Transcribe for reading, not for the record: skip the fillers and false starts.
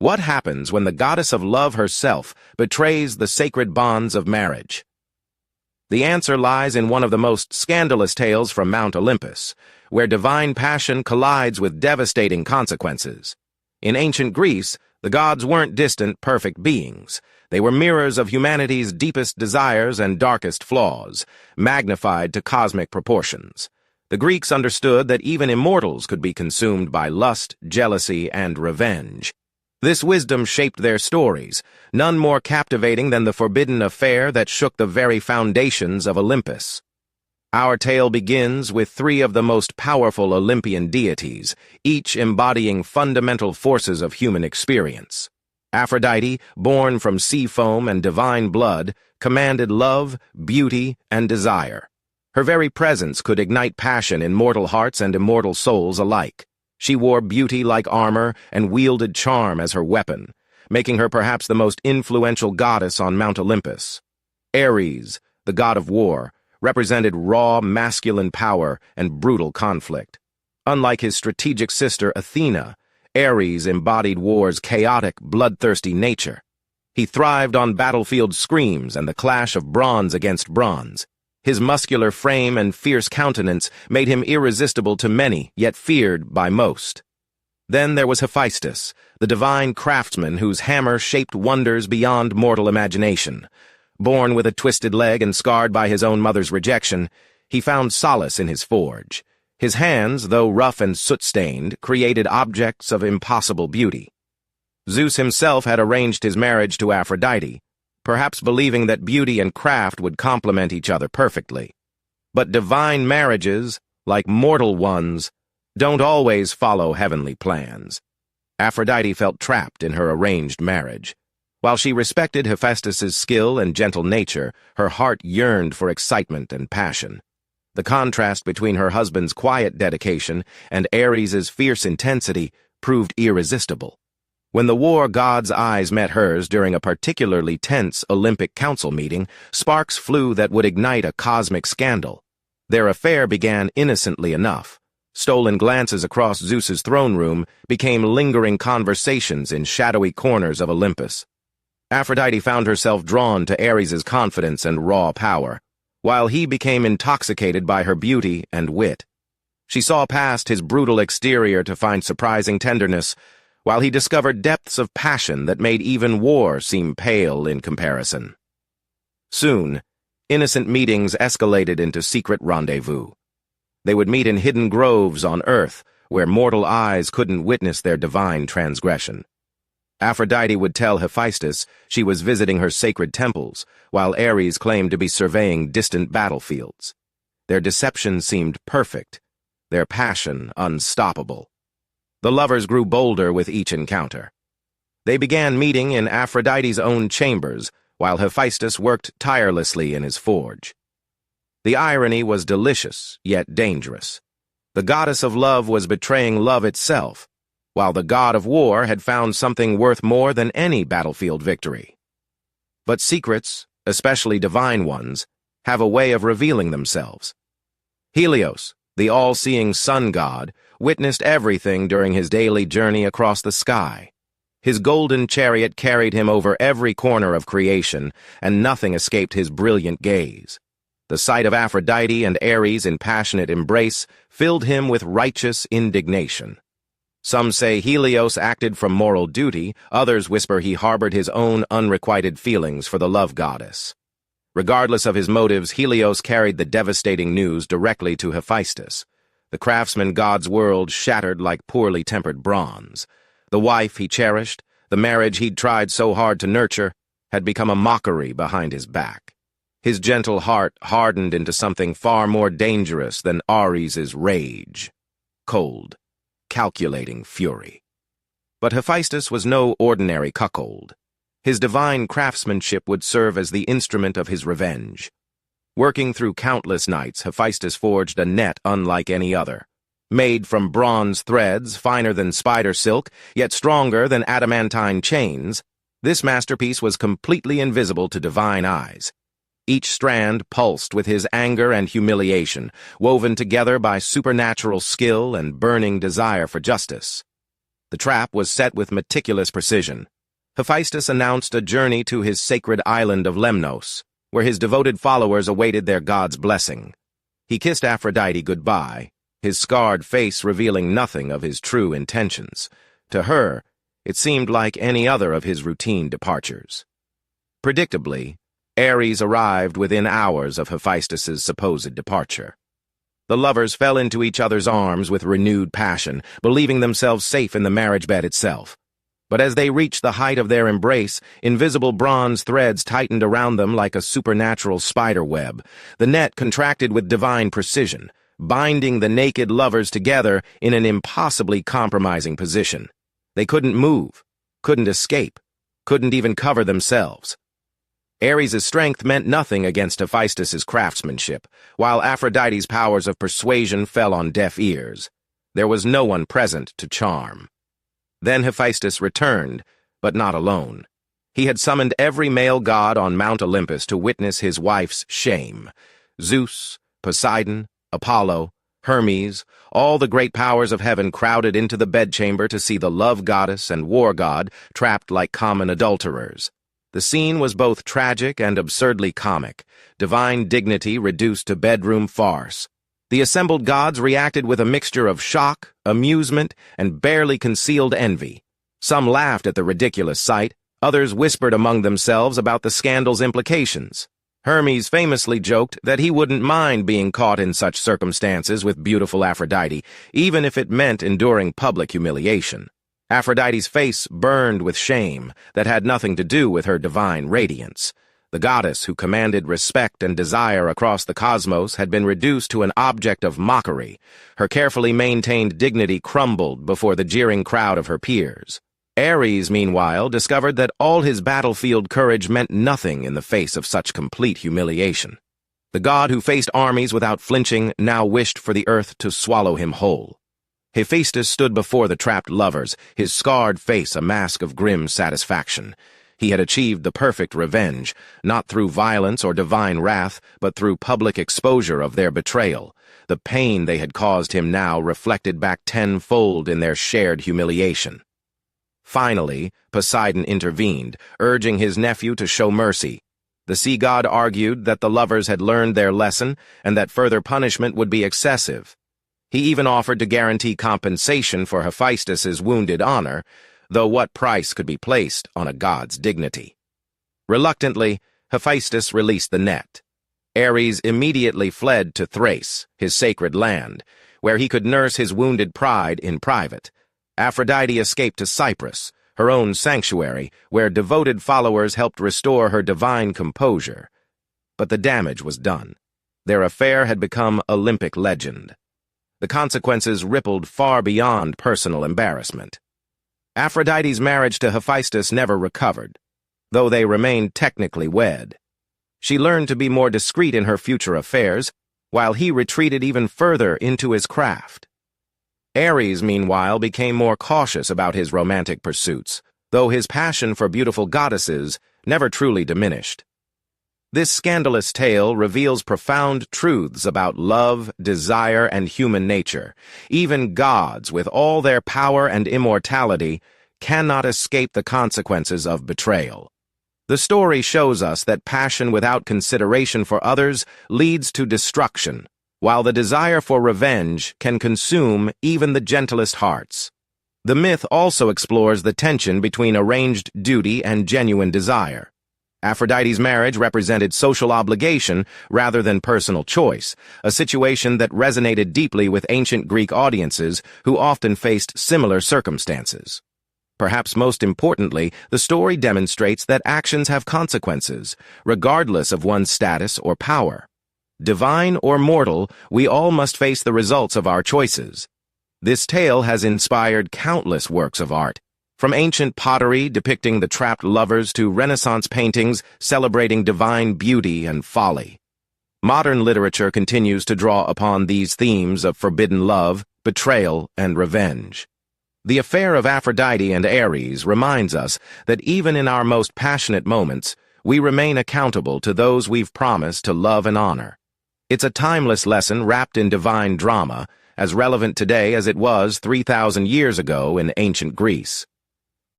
What happens when the goddess of love herself betrays the sacred bonds of marriage? The answer lies in one of the most scandalous tales from Mount Olympus, where divine passion collides with devastating consequences. In ancient Greece, the gods weren't distant, perfect beings. They were mirrors of humanity's deepest desires and darkest flaws, magnified to cosmic proportions. The Greeks understood that even immortals could be consumed by lust, jealousy, and revenge. This wisdom shaped their stories, none more captivating than the forbidden affair that shook the very foundations of Olympus. Our tale begins with three of the most powerful Olympian deities, each embodying fundamental forces of human experience. Aphrodite, born from sea foam and divine blood, commanded love, beauty, and desire. Her very presence could ignite passion in mortal hearts and immortal souls alike. She wore beauty like armor and wielded charm as her weapon, making her perhaps the most influential goddess on Mount Olympus. Ares, the god of war, represented raw masculine power and brutal conflict. Unlike his strategic sister Athena, Ares embodied war's chaotic, bloodthirsty nature. He thrived on battlefield screams and the clash of bronze against bronze. His muscular frame and fierce countenance made him irresistible to many, yet feared by most. Then there was Hephaestus, the divine craftsman whose hammer shaped wonders beyond mortal imagination. Born with a twisted leg and scarred by his own mother's rejection, he found solace in his forge. His hands, though rough and soot-stained, created objects of impossible beauty. Zeus himself had arranged his marriage to Aphrodite, perhaps believing that beauty and craft would complement each other perfectly. But divine marriages, like mortal ones, don't always follow heavenly plans. Aphrodite felt trapped in her arranged marriage. While she respected Hephaestus's skill and gentle nature, her heart yearned for excitement and passion. The contrast between her husband's quiet dedication and Ares's fierce intensity proved irresistible. When the war god's eyes met hers during a particularly tense Olympic Council meeting, sparks flew that would ignite a cosmic scandal. Their affair began innocently enough. Stolen glances across Zeus's throne room became lingering conversations in shadowy corners of Olympus. Aphrodite found herself drawn to Ares's confidence and raw power, while he became intoxicated by her beauty and wit. She saw past his brutal exterior to find surprising tenderness, while he discovered depths of passion that made even war seem pale in comparison. Soon, innocent meetings escalated into secret rendezvous. They would meet in hidden groves on Earth, where mortal eyes couldn't witness their divine transgression. Aphrodite would tell Hephaestus she was visiting her sacred temples, while Ares claimed to be surveying distant battlefields. Their deception seemed perfect, their passion unstoppable. The lovers grew bolder with each encounter. They began meeting in Aphrodite's own chambers, while Hephaestus worked tirelessly in his forge. The irony was delicious, yet dangerous. The goddess of love was betraying love itself, while the god of war had found something worth more than any battlefield victory. But secrets, especially divine ones, have a way of revealing themselves. Helios, the all-seeing sun god, witnessed everything during his daily journey across the sky. His golden chariot carried him over every corner of creation, and nothing escaped his brilliant gaze. The sight of Aphrodite and Ares in passionate embrace filled him with righteous indignation. Some say Helios acted from moral duty, others whisper he harbored his own unrequited feelings for the love goddess. Regardless of his motives, Helios carried the devastating news directly to Hephaestus. The craftsman god's world shattered like poorly tempered bronze. The wife he cherished, the marriage he'd tried so hard to nurture, had become a mockery behind his back. His gentle heart hardened into something far more dangerous than Ares's rage. Cold, calculating fury. But Hephaestus was no ordinary cuckold. His divine craftsmanship would serve as the instrument of his revenge. Working through countless nights, Hephaestus forged a net unlike any other. Made from bronze threads, finer than spider silk, yet stronger than adamantine chains, this masterpiece was completely invisible to divine eyes. Each strand pulsed with his anger and humiliation, woven together by supernatural skill and burning desire for justice. The trap was set with meticulous precision. Hephaestus announced a journey to his sacred island of Lemnos, where his devoted followers awaited their god's blessing. He kissed Aphrodite goodbye, his scarred face revealing nothing of his true intentions. To her, it seemed like any other of his routine departures. Predictably, Ares arrived within hours of Hephaestus's supposed departure. The lovers fell into each other's arms with renewed passion, believing themselves safe in the marriage bed itself. But as they reached the height of their embrace, invisible bronze threads tightened around them like a supernatural spider web. The net contracted with divine precision, binding the naked lovers together in an impossibly compromising position. They couldn't move, couldn't escape, couldn't even cover themselves. Ares' strength meant nothing against Hephaestus's craftsmanship, while Aphrodite's powers of persuasion fell on deaf ears. There was no one present to charm. Then Hephaestus returned, but not alone. He had summoned every male god on Mount Olympus to witness his wife's shame. Zeus, Poseidon, Apollo, Hermes, all the great powers of heaven crowded into the bedchamber to see the love goddess and war god trapped like common adulterers. The scene was both tragic and absurdly comic, divine dignity reduced to bedroom farce. The assembled gods reacted with a mixture of shock, amusement, and barely concealed envy. Some laughed at the ridiculous sight, others whispered among themselves about the scandal's implications. Hermes famously joked that he wouldn't mind being caught in such circumstances with beautiful Aphrodite, even if it meant enduring public humiliation. Aphrodite's face burned with shame that had nothing to do with her divine radiance. The goddess who commanded respect and desire across the cosmos had been reduced to an object of mockery. Her carefully maintained dignity crumbled before the jeering crowd of her peers. Ares, meanwhile, discovered that all his battlefield courage meant nothing in the face of such complete humiliation. The god who faced armies without flinching now wished for the earth to swallow him whole. Hephaestus stood before the trapped lovers, his scarred face a mask of grim satisfaction. He had achieved the perfect revenge, not through violence or divine wrath, but through public exposure of their betrayal. The pain they had caused him now reflected back tenfold in their shared humiliation. Finally, Poseidon intervened, urging his nephew to show mercy. The sea god argued that the lovers had learned their lesson and that further punishment would be excessive. He even offered to guarantee compensation for Hephaestus's wounded honor, though what price could be placed on a god's dignity? Reluctantly, Hephaestus released the net. Ares immediately fled to Thrace, his sacred land, where he could nurse his wounded pride in private. Aphrodite escaped to Cyprus, her own sanctuary, where devoted followers helped restore her divine composure. But the damage was done. Their affair had become Olympic legend. The consequences rippled far beyond personal embarrassment. Aphrodite's marriage to Hephaestus never recovered, though they remained technically wed. She learned to be more discreet in her future affairs, while he retreated even further into his craft. Ares, meanwhile, became more cautious about his romantic pursuits, though his passion for beautiful goddesses never truly diminished. This scandalous tale reveals profound truths about love, desire, and human nature. Even gods, with all their power and immortality, cannot escape the consequences of betrayal. The story shows us that passion without consideration for others leads to destruction, while the desire for revenge can consume even the gentlest hearts. The myth also explores the tension between arranged duty and genuine desire. Aphrodite's marriage represented social obligation rather than personal choice, a situation that resonated deeply with ancient Greek audiences who often faced similar circumstances. Perhaps most importantly, the story demonstrates that actions have consequences, regardless of one's status or power. Divine or mortal, we all must face the results of our choices. This tale has inspired countless works of art, from ancient pottery depicting the trapped lovers to Renaissance paintings celebrating divine beauty and folly. Modern literature continues to draw upon these themes of forbidden love, betrayal, and revenge. The affair of Aphrodite and Ares reminds us that even in our most passionate moments, we remain accountable to those we've promised to love and honor. It's a timeless lesson wrapped in divine drama, as relevant today as it was 3,000 years ago in ancient Greece.